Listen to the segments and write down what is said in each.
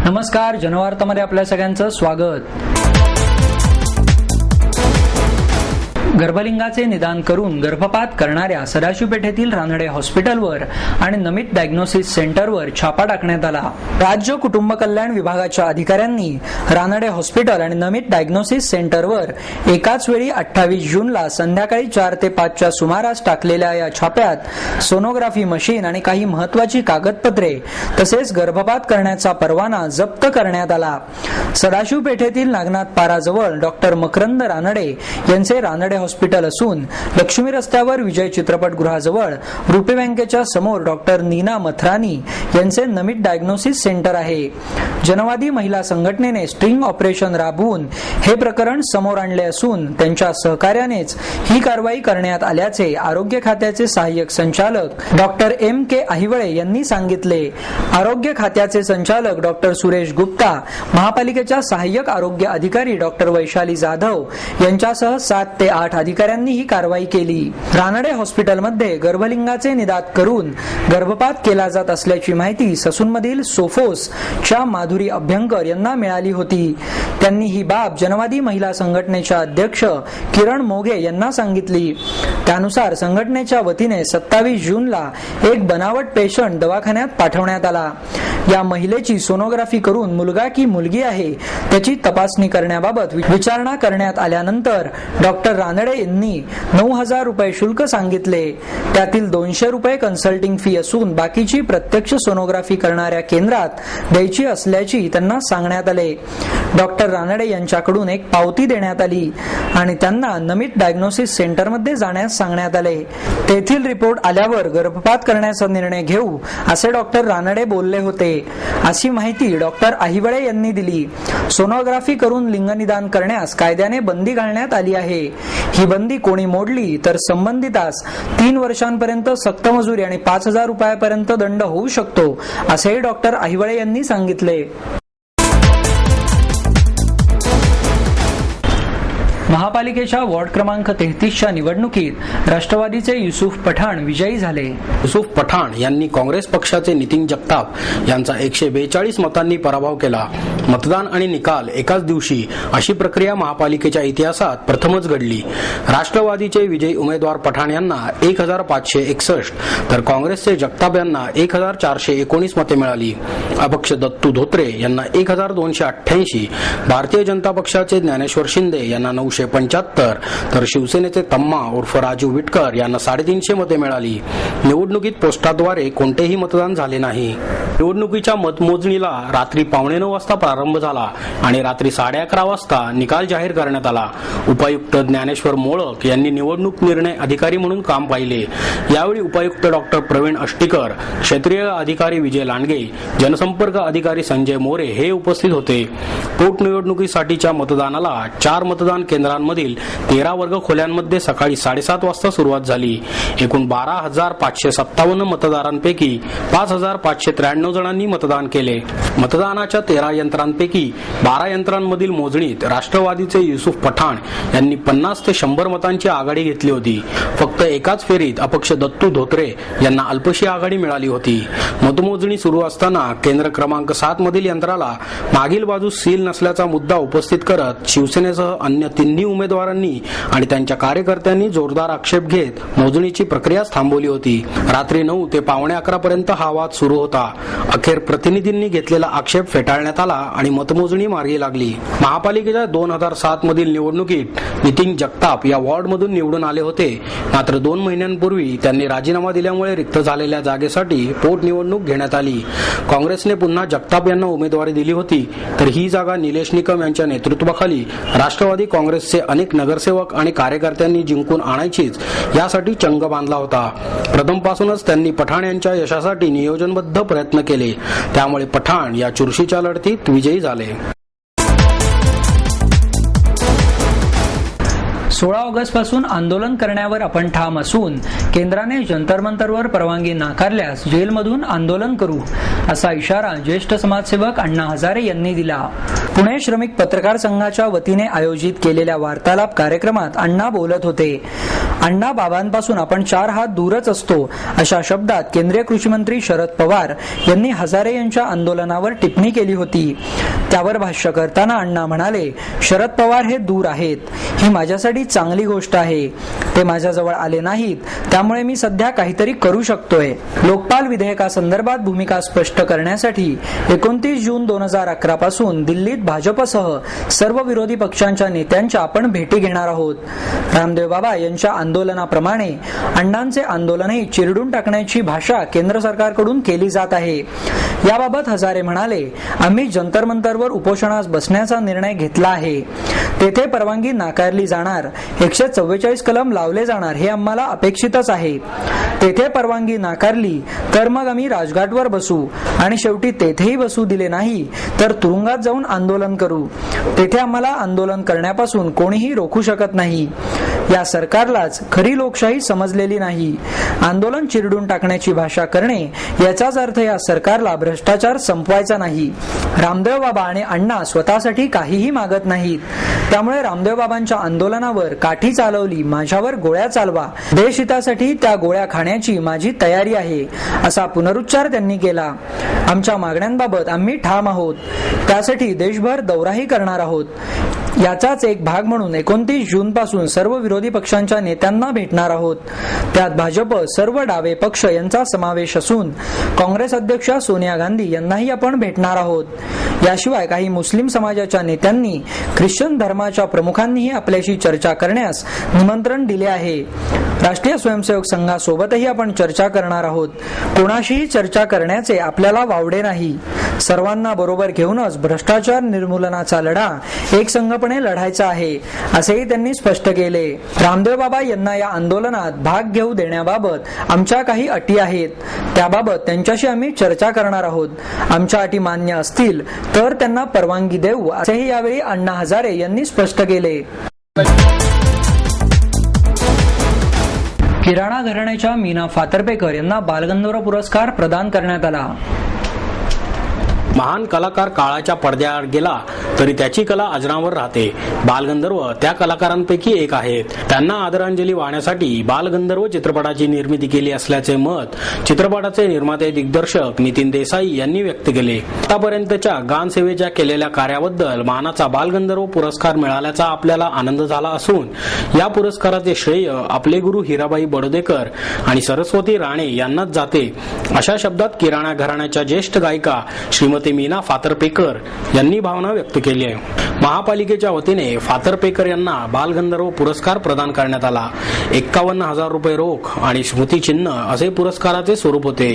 नमस्कार, जनवार्तामध्ये आपल्या सगळ्यांचं स्वागत। गर्भलिंगाचे निदान करून गर्भपात करणाऱ्या सदाशिव पेठेतील रानडे हॉस्पिटलवर आणि नमित डायग्नोसिस सेंटरवर छापा टाकण्यात आला। राज्य कुटुंब कल्याण विभागाच्या अधिकाऱ्यांनी रानडे हॉस्पिटल आणि नमित डायग्नोसिस सेंटरवर एकाच वेळी 28 जूनला संध्याकाळी 4 ते 5 च्या सुमारास टाकलेल्या या छाप्यात सोनोग्राफी मशीन आणि काही महत्त्वाची कागदपत्रे तसेच गर्भपात करण्याचा परवाना जप्त करण्यात आला। सदाशिव पेठेतील नागनाथ पाराजवळ डॉक्टर मकरंद रानडे यांचे रानडे हॉस्पिटल असून लक्ष्मी रस्त्यावर विजय चित्रपटगृहाजवळ रुपी बँकेच्या समोर डॉक्टर नीना मथरानी यांचे नमित डायग्नोसिस सेंटर आहे। जनवादी महिला संघटनेने स्ट्रिंग ऑपरेशन राबवून हे प्रकरण समोर आणले असून त्यांच्या सहकार्यानेच ही कारवाई करण्यात आल्याचे आरोग्य खात्याचे सहाय्यक संचालक डॉक्टर M.K. अहिवळे यांनी सांगितले। आरोग्य खात्याचे संचालक डॉक्टर सुरेश गुप्ता, महापालिकेच्या सहाय्यक आरोग्य अधिकारी डॉक्टर वैशाली जाधव यांच्यासह 7 ते 8 अधिकाऱ्यांनी ही कारवाई केली। रानडे हॉस्पिटलमध्ये गर्भलिंगाचे निदान करून गर्भपात केला जात असल्याची माहिती ससूनमधील सोफोसच्या माधुरी अभ्यंकर यांना मिळाली होती। त्यांनी ही बाब जनवादी महिला संघटनेच्या अध्यक्ष किरण मोघे यांना सांगितली। त्यानुसार संघटनेच्या वतीने 27 जूनला एक बनावट पेशंट दवाखान्यात पाठवण्यात आला। या महिलेची सोनोग्राफी करून मुलगा की मुलगी आहे त्याची तपासणी करण्याबाबत विचारणा करण्यात आल्यानंतर डॉक्टर रानडे यांनी 9,000 रुपये शुल्क सांगितले। त्यातील 200 रुपये कन्सल्टिंग फी असून बाकीची प्रत्यक्ष सोनोग्राफी करणाऱ्या केंद्रात द्यायची असल्याची त्यांना सांगण्यात आले। डॉक्टर रानडे यांच्याकडून एक पावती देण्यात आली आणि त्यांना नमित डायग्नोसिस सेंटरमध्ये जाण्यास सांगण्यात आले। तेथील रिपोर्ट आल्यावर गर्भपात करण्याचा निर्णय घेऊ असे डॉक्टर रानडे बोलले होते, अशी माहिती डॉक्टर अहिवळे यांनी दिली। सोनोग्राफी करून लिंगनिदान करण्यास कायद्याने बंदी घालण्यात आली आहे। ही बंदी कोणी मोडली तर संबंधितास 3 वर्षांपर्यंत सक्त मजुरी आणि 5,000 रुपयांपर्यंत दंड होऊ शकतो, असेही डॉक्टर अहिवळे यांनी सांगितले। महापालिकेच्या वॉर्ड क्रमांक 33च्या निवडणुकीत राष्ट्रवादीचे युसुफ पठाण विजयी झाले। युसुफ पठाण यांनी काँग्रेस पक्षाचे नितीन जगताप यांचा 142 मतांनी पराभव केला। मतदान आणि निकाल एकाच दिवशी अशी प्रक्रिया महापालिकेच्या इतिहासात प्रथमच घडली। राष्ट्रवादीचे विजयी उमेदवार पठाण यांना 1,561 तर काँग्रेसचे जगताप यांना 1,419 मते मिळाली। अपक्ष दत्तू धोत्रे यांना 1,288, भारतीय जनता पक्षाचे ज्ञानेश्वर शिंदे यांना 975 तर शिवसेनेचे तम्मा उर्फ राजू विटकर यांना 350 मते मिळाली। निवडणुकीत पोस्टाद्वारे कोणतेही मतदान झाले नाही। निवडणुकीच्या मतमोजणीला रात्री 9:15 वाजता प्रारंभ झाला आणि रात्री 11:30 वाजता निकाल जाहीर करण्यात आला। उपायुक्त ज्ञानेश्वर मोळक यांनी निवडणूक निर्णय अधिकारी म्हणून काम पाहिले। यावेळी उपायुक्त डॉक्टर प्रवीण अष्टीकर, क्षेत्रीय अधिकारी विजय लांडगे, जनसंपर्क अधिकारी संजय मोरे हे उपस्थित होते। पोटनिवडणुकीसाठीच्या मतदानाला 4 मतदान केंद्रांमधील 13 वर्ग खोल्यांमध्ये सकाळी 7:30 वाजता सुरुवात झाली। एकूण 12,557 मतदारांपैकी 5,593 जणांनी मतदान केले। मतदानाच्या 13 यंत्रांपैकी 12 यंत्रांमधील मोजणीत राष्ट्रवादीचे युसुफ पठाण यांनी 50 ते 100 मतांची आघाडी घेतली होती। फक्त एकाच फेरीत अपक्ष दत्तू धोत्रे यांना अल्पशी आघाडी मिळाली होती। मतमोजणी सुरू असताना केंद्र क्रमांक 7 मधील यंत्राला मागील बाजूस सील नसल्याचा मुद्दा उपस्थित करत शिवसेनेसह अन्य 3 उमेदवारांनी आणि त्यांच्या कार्यकर्त्यांनी जोरदार आक्षेप घेत मोजणीची प्रक्रिया थांबवली होती। रात्री 9 ते 11:15 पर्यंत हा वाद सुरू होता। अखेर प्रतिनिधींनी घेतलेला आक्षेप फेटाळण्यात आला आणि मतमोजणी मार्गी लागली। महापालिकेच्या 2007 मधील निवडणुकीत नितीन जगताप या वॉर्डमधून निवडून आले होते, मात्र 2 महिन्यांपूर्वी त्यांनी राजीनामा दिल्यामुळे रिक्त झालेल्या जागेसाठी पोटनिवडणूक घेण्यात आली। काँग्रेसने पुन्हा जगताप यांना उमेदवारी दिली होती, तर ही जागा निलेश निकम यांच्या नेतृत्वाखाली राष्ट्रवादी काँग्रेसचे अनेक नगरसेवक आणि कार्यकर्त्यांनी जिंकून आणायचीच यासाठी चंग बांधला होता। प्रथमपासूनच त्यांनी पठाण यांच्या यशासाठी नियोजनबद्ध प्रयत्न केले, त्यामुळे पठाण या चुरशीच्या लढतीत विजयी झाले। 16 ऑगस्ट पासून आंदोलन करण्यावर आपण ठाम असून केंद्राने जंतर मंतरवर परवानगी नाकारल्यास जेलमधून आंदोलन करू असा इशारा ज्येष्ठ समाजसेवक अण्णा हजारे यांनी दिला. पुणे श्रमिक पत्रकार संघाच्या वतीने आयोजित केलेल्या वार्तालाप कार्यक्रमात अण्णा बोलत होते. अण्णा बाबांपासून आपण 4 हात दूरच असतो अशा शब्दात केंद्रीय कृषी मंत्री शरद पवार यांनी हजारे यांच्या आंदोलनावर टिप्पणी केली होती. त्यावर भाष्य करताना अण्णा म्हणाले, शरद पवार हे दूर आहेत, ही माझ्यासाठी चांगली गोष्ट आहे. ते माझ्याजवळ आले नाहीत, त्यामुळे मी सध्या काहीतरी करू शकतोय. लोकपाल विधेयकासंदर्भात भूमिका स्पष्ट करण्यासाठी 29 जून 2011 पासून दिल्लीत भाजपसह सर्व विरोधी पक्षांच्या नेत्यांच्या आपण भेटी घेणार आहोत. रामदेव बाबा यांच्या आंदोलनाप्रमाणे अण्णांचे आंदोलनही चिरडून टाकण्याची भाषा केंद्र सरकारकडून केली जात आहे. याबाबत हजारे म्हणाले, आम्ही जंतर मंतरवर उपोषणास बसण्याचा निर्णय घेतला आहे. तेथे परवानगी नाकारली जाणार, 144 कलम लावले जाणार हे आम्हाला अपेक्षितच आहे. तेथे परवानगी नाकारली तर मग आम्ही राजघाटवर बसू आणि शेवटी तेथेही बसू दिले नाही तर तुरुंगात जाऊन आंदोलन करू. तेथे आम्हाला आंदोलन करण्यापासून कोणीही रोखू शकत नाही. या सरकारलाच खरी लोकशाही समजलेली नाही. आंदोलन चिरडून टाकण्याची भाषा करणे याचाच अर्थ या सरकारला भ्रष्टाचार संपवायचा नाही. रामदेव बाबा आणि अण्णा स्वतःसाठी काहीही मागत नाहीत. त्यामुळे रामदेव बाबांच्या आंदोलनावर काठी चालवली, माझ्यावर गोळ्या चालवा, देशहितासाठी त्या गोळ्या खाण्याची माझी तयारी आहे असा पुनरुच्चार त्यांनी केला. आमच्या मागण्यांबाबत आम्ही ठाम आहोत. त्यासाठी देशभर दौराही करणार आहोत. याचाच एक भाग म्हणून 29 जून पासून सर्व विरोधी पक्षांच्या नेत्यांना भेटणार आहोत. त्यात भाजप, सर्व डावे पक्ष यांचा समावेश असून काँग्रेस अध्यक्षा सोनिया गांधी यांनाही आपण भेटणार आहोत. याशिवाय काही मुस्लिम समाजाच्या नेत्यांनी, ख्रिश्चन धर्माच्या प्रमुखांनीही आपल्याशी चर्चा करण्यास निमंत्रण दिले आहे. राष्ट्रीय स्वयंसेवक संघासोबतही आपण चर्चा करणार आहोत. कोणाशीही चर्चा करण्याचे आपल्याला वावडे नाही. सर्वांना बरोबर घेऊनच भ्रष्टाचार निर्मूलनाचा लढा एकसंघपणे लढायचा आहे असेही त्यांनी स्पष्ट केले. रामदेव बाबा यांना या आंदोलनात भाग घेऊ देण्याबाबत आमच्या काही अटी आहेत. त्याबाबत त्यांच्याशी आम्ही चर्चा करणार आहोत. आमच्या अटी मान्य असतील तर त्यांना परवानगी देऊ असेही यावेळी अण्णा हजारे यांनी स्पष्ट केले. किराणा घराण्याच्या मीना फातर्पेकर यांना बालगंधर्व पुरस्कार प्रदान करण्यात आला. महान कलाकार काळाच्या पडद्याआड गेला तरी त्याची कला अजरामर राहते. बालगंधर्व त्या कलाकारांपैकी एक आहेत. त्यांना आदरांजली वाहण्यासाठी बालगंधर्व चित्रपटाची निर्मिती केली असल्याचे मत चित्रपटाचे निर्माते दिग्दर्शक नितीन देसाई यांनी व्यक्त केले. आतापर्यंतच्या गानसेवेच्या केलेल्या कार्याबद्दल मानाचा बालगंधर्व पुरस्कार मिळाल्याचा आपल्याला आनंद झाला असून या पुरस्काराचे श्रेय आपले गुरु हिराबाई बडोदेकर आणि सरस्वती राणे यांनाच जाते अशा शब्दात किराणा घराण्याच्या ज्येष्ठ गायिका श्रीमती मीना फातर्पेकर यांनी भावना व्यक्त केली आहे. महापालिकेच्या वतीने फातर्पेकर यांना बालगंधर्व पुरस्कार प्रदान करण्यात आला. 51,000 रुपये रोख आणि स्मृतिचिन्ह असे पुरस्काराचे स्वरूप होते.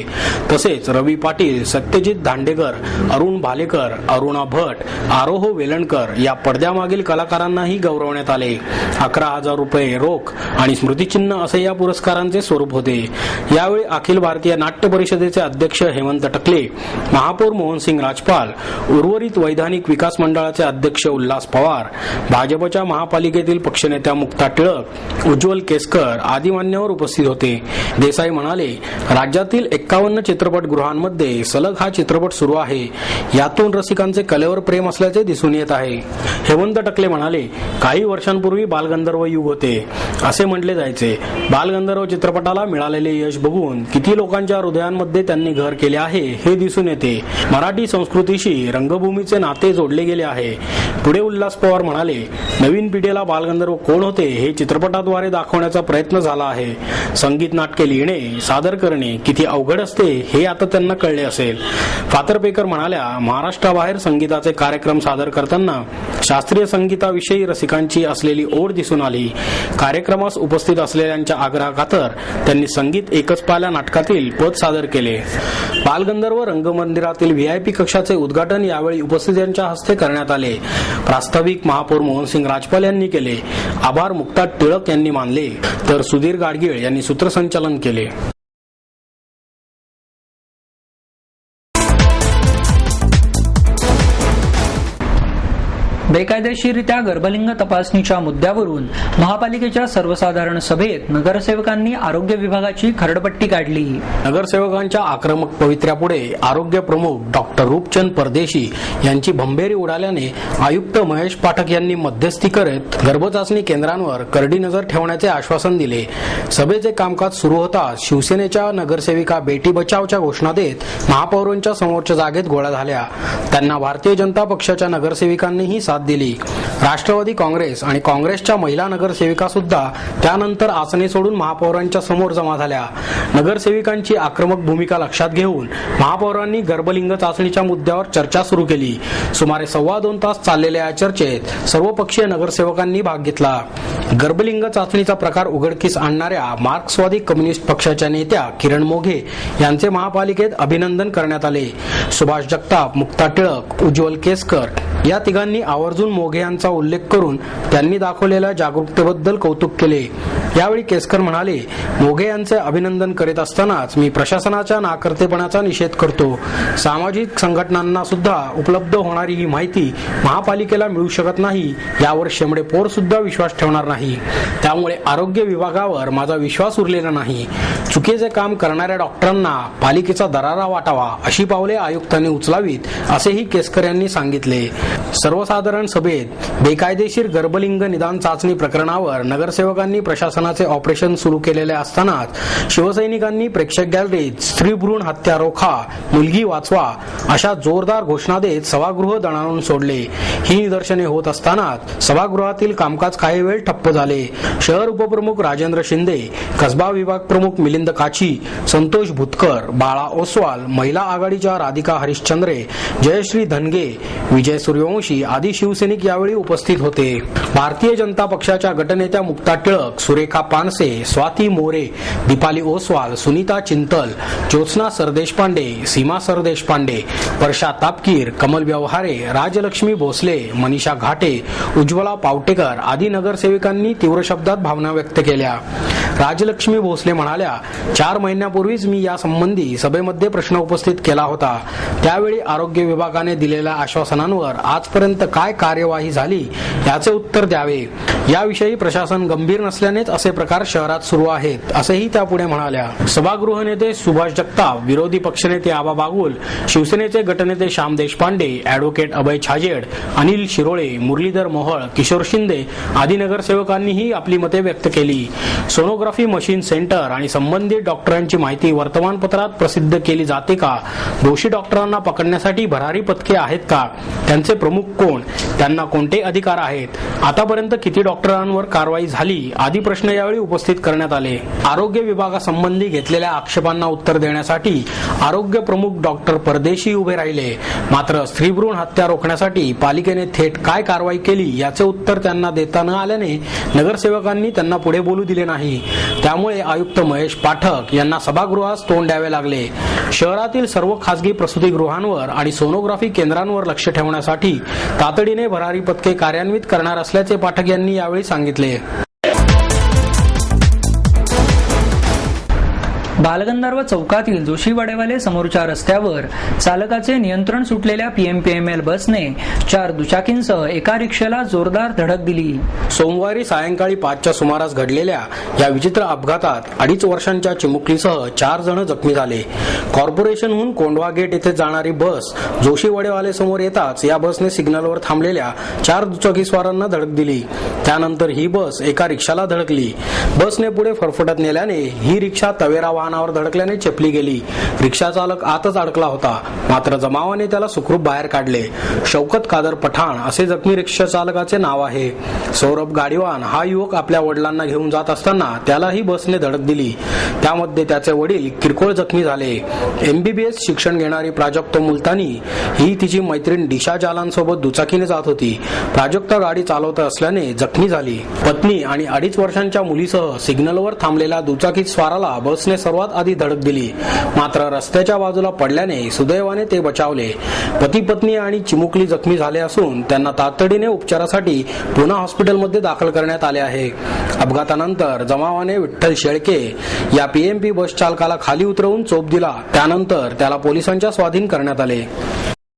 तसेच रवी पाटील, सत्यजित दांडेकर, अरुण भालेकर, अरुणा भट, आरोह वेलणकर या पडद्यामागील कलाकारांनाही गौरवण्यात आले. 11,000 रुपये रोख आणि स्मृतिचिन्ह असे या पुरस्कारांचे स्वरूप होते. यावेळी अखिल भारतीय नाट्य परिषदेचे अध्यक्ष हेमंत टकले, महापौर मोहनसिंग राजपाल, उर्वरित वैधानिक विकास मंडळाचे अध्यक्ष उल्हास पवार, भाजपच्या महापालिकेतील पक्षनेत्या मुक्ता टिळक, उज्ज्वल केसकर आदी मान्यवर उपस्थित होते. देसाई म्हणाले, राज्यातील 51 चित्रपटगृहांमध्ये सलग हा चित्रपट सुरू आहे. यातून रसिकांचे कलेवर प्रेम असल्याचे दिसून येत आहे. हेमंत टकले म्हणाले, काही वर्षांपूर्वी बालगंधर्व युग होते असे म्हटले जायचे. बालगंधर्व चित्रपटाला मिळालेले यश बघून किती लोकांच्या हृदयांमध्ये त्यांनी घर केले आहे हे दिसून येते. मराठी संस्कृतीशी रंगभूमीचे नाते जोडले गेले आहे. पुढे उल्हास पवार म्हणाले, नवीन पिढीला बालगंधर्व कोण होते हे चित्रपटाद्वारे दाखवण्याचा प्रयत्न झाला आहे. संगीत नाटके लिहिणे, सादर करणे किती अवघड असते हे आता त्यांना कळले असेल. फातर्पेकर म्हणाल्या, महाराष्ट्राबाहेर संगीताचे कार्यक्रम सादर करताना शास्त्रीय संगीताविषयी रसिकांची असलेली ओढ दिसून आली. कार्यक्रमास उपस्थित असलेल्यांच्या आग्रहाखातर त्यांनी संगीत एकच पाल्या नाटकातील पद सादर केले. बालगंधर्व रंगमंदिरातील व्हीआयपी कक्षाचे उद्घाटन यावेळी उपस्थितांच्या हस्ते करण्यात आले. प्रास्ताविक महापौर मोहनसिंग राजपाल यांनी केले. आभार मुक्ता टिळक यांनी मानले तर सुधीर गाडगीळ यांनी सूत्रसंचालन केले. बेकायदेशीरित्या गर्भलिंग तपासणीच्या मुद्द्यावरून महापालिकेच्या सर्वसाधारण सभेत नगरसेवकांनी आरोग्य विभागाची खरडपट्टी काढली. नगरसेवकांच्या आक्रमक पवित्र्यापुढे आरोग्य प्रमुख डॉक्टर रूपचंद परदेशी यांची भंभेरी उडाल्याने आयुक्त महेश पाठक यांनी मध्यस्थी करत गर्भचाचणी केंद्रांवर करडी नजर ठेवण्याचे आश्वासन दिले. सभेचे कामकाज सुरू होताच शिवसेनेच्या नगरसेविका बेटी बचावच्या घोषणा देत महापौरांच्या समोरच्या जागेत गोळ्या झाल्या. त्यांना भारतीय जनता पक्षाच्या नगरसेविकांनीही साथ दिली. राष्ट्रवादी काँग्रेस आणि काँग्रेसच्या महिला नगरसेविका सुद्धा त्यानंतर आसने सोडून महापौरांच्या समोर जमा झाल्या. नगरसेविकांची आक्रमक भूमिका लक्षात घेऊन महापौरांनी गर्भलिंग चाचणीच्या मुद्द्यावर चर्चा सुरू केली. सुमारे 2.25 तास चाललेल्या या चर्चेत सर्वपक्षीय नगरसेवकांनी भाग घेतला. गर्भलिंग चाचणीचा प्रकार उघडकीस आणणाऱ्या मार्क्सवादी कम्युनिस्ट पक्षाच्या नेत्या किरण मोघे यांचे महापालिकेत अभिनंदन करण्यात आले. सुभाष जगताप, मुक्ता टिळक, उज्ज्वल केसकर या तिघांनी आवर्जून मोघे यांचा उल्लेख करून त्यांनी दाखवलेल्या जागरूकतेबद्दल कौतुक केले. यावेळी केसकर म्हणाले, मोघे यांचे अभिनंदन करीत असतानाच मी प्रशासनाच्या नाकर्तेपणाचा निषेध करतो. सामाजिक संघटनांना सुद्धा उपलब्ध होणारी ही माहिती महापालिकेला मिळू शकत नाही यावर शेंबडे पोर सुद्धा विश्वास ठेवणार नाही. त्यामुळे आरोग्य विभागावर माझा विश्वास उरलेला नाही. चुकीचे काम करणाऱ्या डॉक्टरांना पालिकेचा दरारा वाटावा अशी पावले आयुक्तांनी उचलावीत असेही केसकर यांनी सांगितले. सर्वसाधारण सभेत बेकायदेशीर गर्भलिंग निदान चाचणी प्रकरणावर नगरसेवकांनी प्रशासनाचे ऑपरेशन सुरू केलेले असतानाच शिवसैनिकांनी प्रेक्षक गॅलरीत स्त्री भ्रूण हत्या रोखा, मुलगी वाचवा अशा जोरदार घोषणा देत सभागृह दणाणून सोडले. ही निदर्शने होत असतानाच सभागृहातील कामकाज काही वेळ ठप्प झाले. शहर उपप्रमुख राजेंद्र शिंदे, कसबा विभाग प्रमुख मिलिंद काची, संतोष भुतकर, बाळा ओसवाल, महिला आघाडीच्या राधिका हरिश्चंद्रे, जयश्री धनगे, विजय सूर्यवंशी आदी शिवसैनिक यावेळी उपस्थित होते. भारतीय जनता पक्षाच्या गटनेत्या मुक्ता टिळक, सुरेखा पानसे, स्वाती मोरे, दीपाली ओसवाल, सुनीता चिंतल, ज्योत्स्ना सरदेशपांडे, सीमा सरदेशपांडे, वर्षा तापकीर, कमल व्यवहारे, राजलक्ष्मी भोसले, मनीषा घाटे, उज्ज्वला पावटेकर आदी नगरसेविकांनी तीव्र शब्दात भावना व्यक्त केल्या. राजलक्ष्मी भोसले म्हणाल्या, 4 महिन्यापूर्वीच मी यासंबंधी सभेमध्ये प्रश्न उपस्थित केला होता. त्यावेळी आरोग्य विभागाने दिलेल्या आश्वासनांवर आजपर्यंत काय कार्यवाही झाली याचे उत्तर द्यावे. याविषयी प्रशासन गंभीर नसल्यानेच असे प्रकार शहरात सुरू आहेत असेही त्या पुढे म्हणाल्या. सभागृह नेते सुभाष जगताप, विरोधी पक्षनेते आबा बागुल, शिवसेनेचे गटनेते श्याम देशपांडे, ॲडव्होकेट अभय छाजेड, अनिल शिरोळे, मुरलीधर मोहोळ, किशोर शिंदे आदी नगरसेवकांनीही आपली मते व्यक्त केली. सोनोग्राफी मशीन सेंटर आणि संबंधित डॉक्टरांची माहिती वर्तमानपत्रात प्रसिद्ध केली जाते का? दोषी डॉक्टरांना पकडण्यासाठी भरारी पथके आहेत का? त्यांचे प्रमुख कोण? त्यांना कोणते अधिकार आहेत? आतापर्यंत किती डॉक्टरांवर कारवाई झाली आदी प्रश्न यावेळी उपस्थित करण्यात आले. आरोग्य विभागासंबंधी घेतलेल्या आक्षेपांना उत्तर देण्यासाठी आरोग्य प्रमुख डॉक्टर परदेशी उभे राहिले. मात्र स्त्रीभ्रूण हत्या रोखण्यासाठी पालिकेने थेट काय कारवाई केली याचे उत्तर त्यांना देता न आल्याने नगरसेवकांनी त्यांना पुढे बोलू दिले नाही. त्यामुळे आयुक्त महेश पाठक यांना सभागृहास तोंड द्यावे लागले. शहरातील सर्व खासगी प्रसूतिगृहांवर आणि सोनोग्राफी केंद्रांवर लक्ष ठेवण्यासाठी तातडीने भरारी पथके कार्यान्वित करणार असल्याचे पाठक यांनी यावेळी सांगितले. बालगंधर्व चौकातील जोशी वाडेवाले समोरच्या रस्त्यावर चालकाचे नियंत्रण सुटलेल्या PMPML बसने 4 दुचाकींसह एका रिक्षाला जोरदार धडक दिली. सोमवारी सायंकाळी 5च्या सुमारास घडलेल्या या विचित्र अपघातात 2.5 वर्षांच्या चिमुकलीसह 4 जण जखमी झाले. कॉर्पोरेशनहून कोंढवा गेट येथे जाणारी बस जोशी वाडेवाले समोर येताच या बसने सिग्नलवर थांबलेल्या 4 दुचाकीस्वारांना धडक दिली. त्यानंतर ही बस एका रिक्षाला धडकली. बसने पुढे फरफटत नेल्याने ही रिक्षा तवेरा वाहनावर धडकल्याने चेपली गेली. रिक्षा चालक आतच अडकला होता. मात्र जमावाने त्याला सुखरूप बाहेर काढले. शौकत कादर पठाण असे जखमी रिक्षा चालकाचे नाव आहे. सौरभ गाडीवान हा युवक आपल्या वडिलांना घेऊन जात असताना त्यालाही बसने धडक दिली. त्यामध्ये त्याचे वडील किरकोळ जखमी झाले. MBBS शिक्षण घेणारी प्राजक्ता मुलतानी ही तिची मैत्रीण दिशा जालांसोबत दुचाकीने जात होती. प्राजक्ता गाडी चालवत असल्याने जखमी झाली. पत्नी आणि 2.5 वर्षांच्या मुलीसह सिग्नलवर थांबलेल्या दुचाकी स्वाराला बसने सर्वात आधी धडक दिली. मात्र रस्त्याच्या बाजूला पडल्याने सुदैवाने ते बचावले. पती पत्नी आणि चिमुकली जखमी झाले असून त्यांना तातडीने उपचारासाठी पुणे हॉस्पिटलमध्ये दाखल करण्यात आले आहे. अपघातानंतर जमावाने विठ्ठल शेळके या PMP बस चालकाला खाली उतरवून चोप दिला. त्यानंतर त्याला पोलिसांच्या स्वाधीन करण्यात आले.